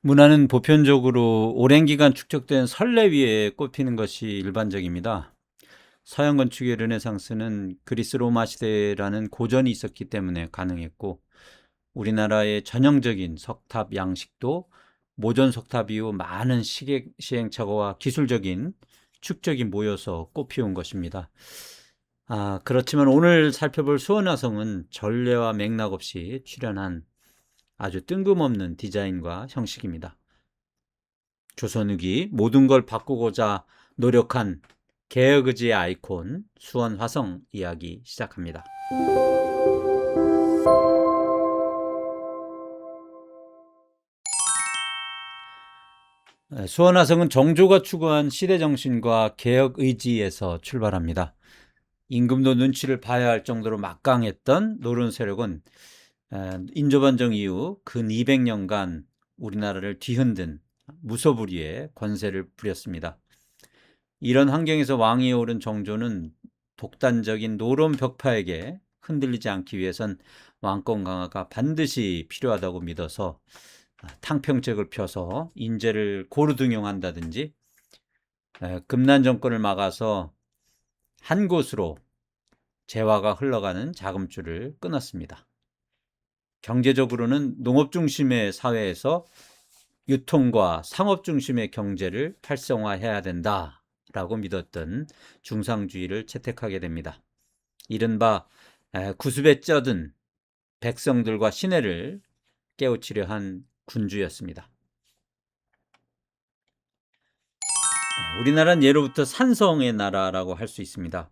문화는 보편적으로 오랜 기간 축적된 선례 위에 꼽히는 것이 일반적입니다. 서양 건축의 르네상스는 그리스 로마 시대라는 고전이 있었기 때문에 가능했고, 우리나라의 전형적인 석탑 양식도 모전 석탑 이후 많은 시행착오와 기술적인 축적이 모여서 꽃피운 것입니다. 그렇지만 오늘 살펴볼 수원화성은 전례와 맥락 없이 출현한 아주 뜬금없는 디자인과 형식입니다. 조선 후기 모든 걸 바꾸고자 노력한 개혁의지의 아이콘 수원 화성 이야기 시작합니다. 수원 화성은 정조가 추구한 시대 정신과 개혁 의지에서 출발합니다. 임금도 눈치를 봐야 할 정도로 막강했던 노론 세력은 인조반정 이후 근 200년간 우리나라를 뒤흔든 무소불위의 권세를 부렸습니다. 이런 환경에서 왕위에 오른 정조는 독단적인 노론 벽파에게 흔들리지 않기 위해선 왕권 강화가 반드시 필요하다고 믿어서 탕평책을 펴서 인재를 고루 등용한다든지 금난 정권을 막아서 한 곳으로 재화가 흘러가는 자금줄을 끊었습니다. 경제적으로는 농업 중심의 사회에서 유통과 상업 중심의 경제를 활성화해야 된다라고 믿었던 중상주의를 채택하게 됩니다. 이른바 구습에 쩌든 백성들과 시내를 깨우치려 한 군주였습니다. 우리나라는 예로부터 산성의 나라라고 할 수 있습니다.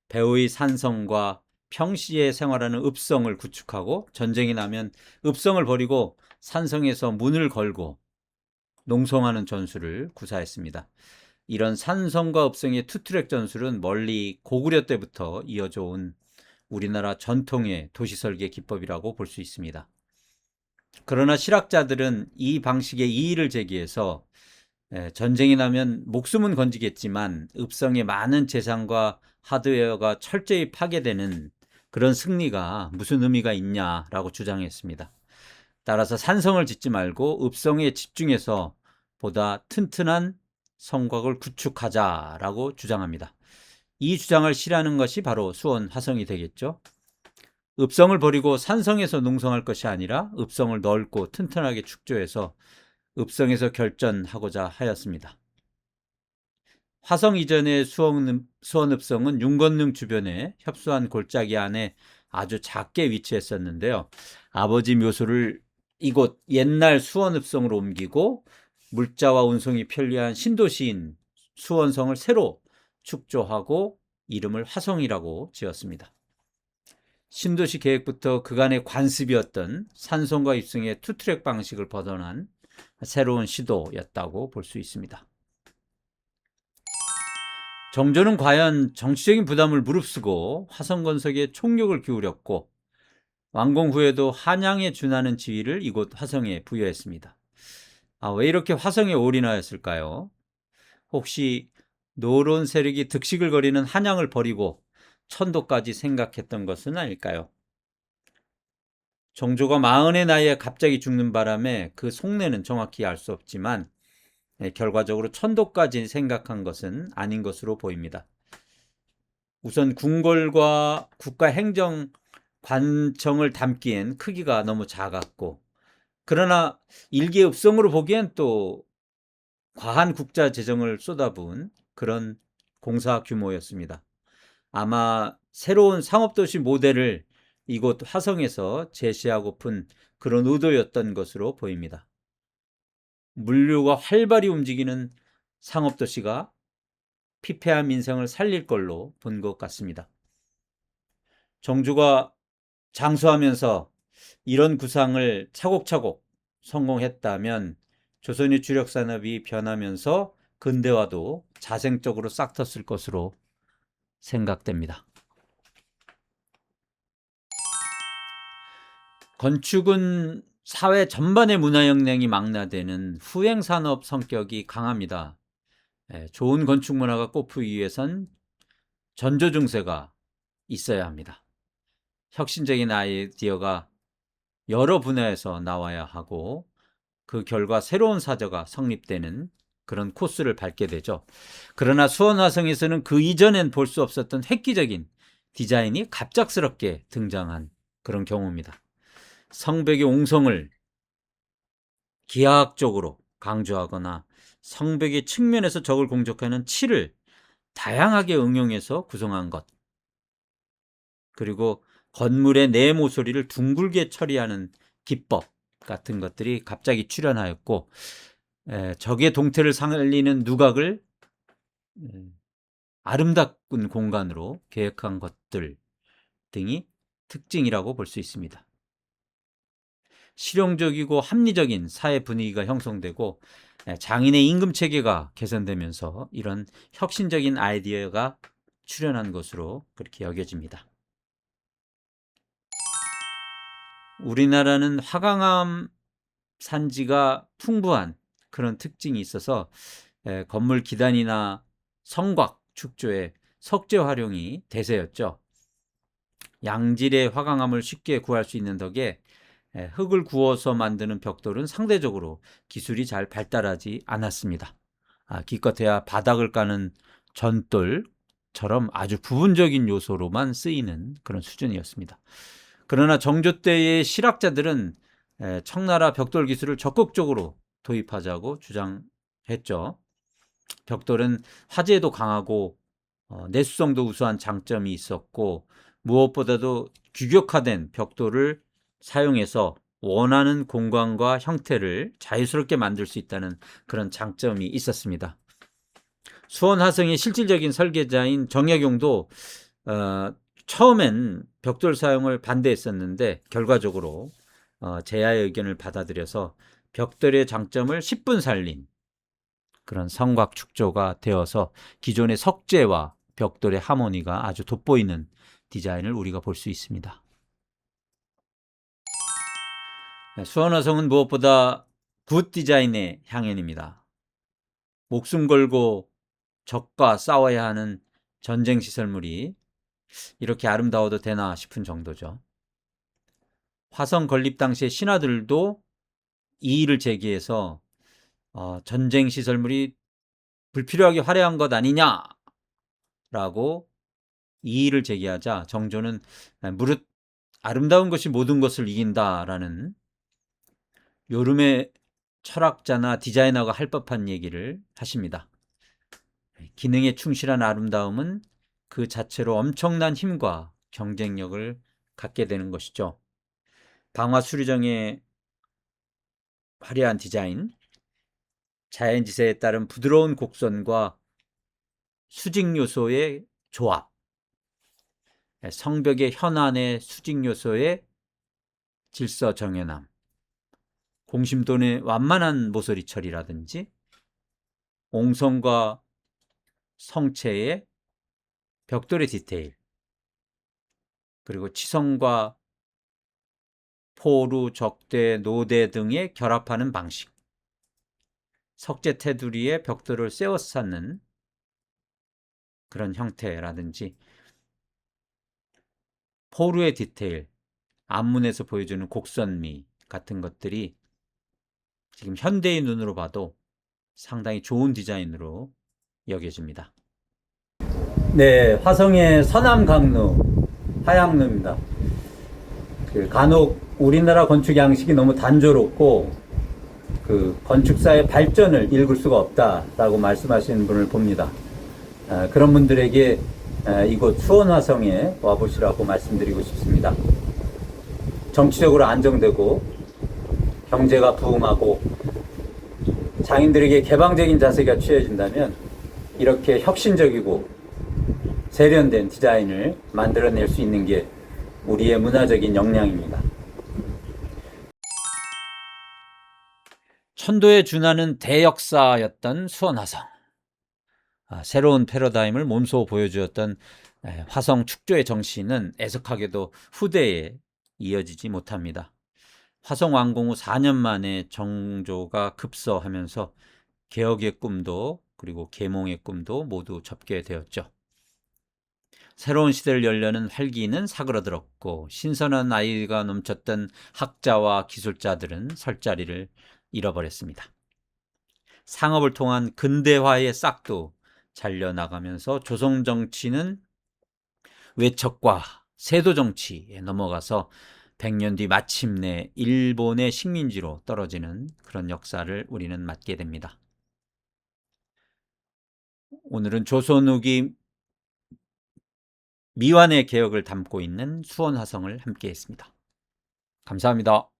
배후의 산성과 평시에 생활하는 읍성을 구축하고 전쟁이 나면 읍성을 버리고 산성에서 문을 걸고 농성하는 전술을 구사했습니다. 이런 산성과 읍성의 투트랙 전술은 멀리 고구려 때부터 이어져 온 우리나라 전통의 도시설계 기법이라고 볼 수 있습니다. 그러나 실학자들은 이 방식의 이의를 제기해서 전쟁이 나면 목숨은 건지겠지만 읍성의 많은 재산과 하드웨어가 철저히 파괴되는 그런 승리가 무슨 의미가 있냐라고 주장했습니다. 따라서 산성을 짓지 말고 읍성에 집중해서 보다 튼튼한 성곽을 구축하자라고 주장합니다. 이 주장을 실현하는 것이 바로 수원 화성이 되겠죠. 읍성을 버리고 산성에서 농성할 것이 아니라 읍성을 넓고 튼튼하게 축조해서 읍성에서 결전하고자 하였습니다. 화성 이전의 수원읍성은 윤건능 주변에 협소한 골짜기 안에 아주 작게 위치했었는데요. 아버지 묘소를 이곳 옛날 수원읍성으로 옮기고 물자와 운송이 편리한 신도시인 수원성을 새로 축조하고 이름을 화성이라고 지었습니다. 신도시 계획부터 그간의 관습이었던 산성과 입성의 투트랙 방식을 벗어난 새로운 시도였다고 볼 수 있습니다. 정조는 과연 정치적인 부담을 무릅쓰고 화성건설에 총력을 기울였고 완공 후에도 한양에 준하는 지위를 이곳 화성에 부여했습니다. 왜 이렇게 화성에 올인하였을까요? 혹시 노론 세력이 득식을 거리는 한양을 버리고 천도까지 생각했던 것은 아닐까요? 정조가 40의 나이에 갑자기 죽는 바람에 그 속내는 정확히 알 수 없지만 결과적으로 천도까지 생각한 것은 아닌 것으로 보입니다. 우선 궁궐과 국가행정 관청을 담기엔 크기가 너무 작았고, 그러나 일개 읍성으로 보기엔 또 과한 국자 재정을 쏟아부은 그런 공사 규모였습니다. 아마 새로운 상업도시 모델을 이곳 화성에서 제시하고픈 그런 의도였던 것으로 보입니다. 물류가 활발히 움직이는 상업도시가 피폐한 민생을 살릴 걸로 본 것 같습니다. 정조가 장수하면서 이런 구상을 차곡차곡 성공했다면 조선의 주력 산업이 변하면서 근대화도 자생적으로 싹텄을 것으로 생각됩니다. 건축은 사회 전반의 문화 역량이 망라되는 후행산업 성격이 강합니다. 좋은 건축 문화가 꽃피기 위해선 전조증세가 있어야 합니다. 혁신적인 아이디어가 여러 분야에서 나와야 하고 그 결과 새로운 사저가 성립되는 그런 코스를 밟게 되죠. 그러나 수원화성에서는 그 이전엔 볼 수 없었던 획기적인 디자인이 갑작스럽게 등장한 그런 경우입니다. 성벽의 옹성을 기하학적으로 강조하거나 성벽의 측면에서 적을 공격하는 칠을 다양하게 응용해서 구성한 것, 그리고 건물의 네모 소리를 둥글게 처리하는 기법 같은 것들이 갑자기 출현하였고, 적의 동태를 살리는 누각을 아름다운 공간으로 계획한 것들 등이 특징이라고 볼 수 있습니다. 실용적이고 합리적인 사회 분위기가 형성되고 장인의 임금 체계가 개선되면서 이런 혁신적인 아이디어가 출현한 것으로 그렇게 여겨집니다. 우리나라는 화강암 산지가 풍부한 그런 특징이 있어서 건물 기단이나 성곽 축조의 석재 활용이 대세였죠. 양질의 화강암을 쉽게 구할 수 있는 덕에 흙을 구워서 만드는 벽돌은 상대적으로 기술이 잘 발달하지 않았습니다. 기껏해야 바닥을 까는 전돌처럼 아주 부분적인 요소로만 쓰이는 그런 수준이었습니다. 그러나 정조 때의 실학자들은 청나라 벽돌 기술을 적극적으로 도입하자고 주장했죠. 벽돌은 화재에도 강하고 내수성도 우수한 장점이 있었고, 무엇보다도 규격화된 벽돌을 사용해서 원하는 공간과 형태를 자유스럽게 만들 수 있다는 그런 장점이 있었습니다. 수원화성의 실질적인 설계자인 정약용도 처음엔 벽돌 사용을 반대했었는데 결과적으로 제야의 의견을 받아들여서 벽돌의 장점을 10분 살린 그런 성곽 축조가 되어서 기존의 석재와 벽돌의 하모니가 아주 돋보이는 디자인을 우리가 볼 수 있습니다. 수원화성은 무엇보다 굿 디자인의 향연입니다. 목숨 걸고 적과 싸워야 하는 전쟁 시설물이 이렇게 아름다워도 되나 싶은 정도죠. 화성 건립 당시의 신하들도 이의를 제기해서 전쟁 시설물이 불필요하게 화려한 것 아니냐라고 이의를 제기하자 정조는 무릇 아름다운 것이 모든 것을 이긴다라는 요즘의 철학자나 디자이너가 할 법한 얘기를 하십니다. 기능에 충실한 아름다움은 그 자체로 엄청난 힘과 경쟁력을 갖게 되는 것이죠. 방화 수리정의 화려한 디자인, 자연지세에 따른 부드러운 곡선과 수직 요소의 조합, 성벽의 현안의 수직 요소의 질서 정연함, 공심돈의 완만한 모서리 처리라든지 옹성과 성체의 벽돌의 디테일, 그리고 치성과 포루, 적대, 노대 등의 결합하는 방식, 석재 테두리에 벽돌을 세워 쌓는 그런 형태라든지 포루의 디테일, 앞문에서 보여주는 곡선미 같은 것들이 지금 현대의 눈으로 봐도 상당히 좋은 디자인으로 여겨집니다. 네, 화성의 서남강로, 하양로입니다. 간혹 우리나라 건축 양식이 너무 단조롭고 건축사의 발전을 읽을 수가 없다라고 말씀하시는 분을 봅니다. 그런 분들에게 이곳 수원화성에 와보시라고 말씀드리고 싶습니다. 정치적으로 안정되고 경제가 부흥하고 장인들에게 개방적인 자세가 취해진다면 이렇게 혁신적이고 세련된 디자인을 만들어낼 수 있는 게 우리의 문화적인 역량입니다. 천도에 준하는 대역사였던 수원화성. 새로운 패러다임을 몸소 보여주었던 화성 축조의 정신은 애석하게도 후대에 이어지지 못합니다. 화성 완공 후 4년 만에 정조가 급서하면서 개혁의 꿈도 그리고 계몽의 꿈도 모두 접게 되었죠. 새로운 시대를 열려는 활기는 사그러들었고 신선한 아이가 넘쳤던 학자와 기술자들은 설 자리를 잃어버렸습니다. 상업을 통한 근대화의 싹도 잘려나가면서 조선 정치는 외척과 세도 정치에 넘어가서 100년 뒤 마침내 일본의 식민지로 떨어지는 그런 역사를 우리는 맞게 됩니다. 오늘은 조선 후기 미완의 개혁을 담고 있는 수원화성을 함께 했습니다. 감사합니다.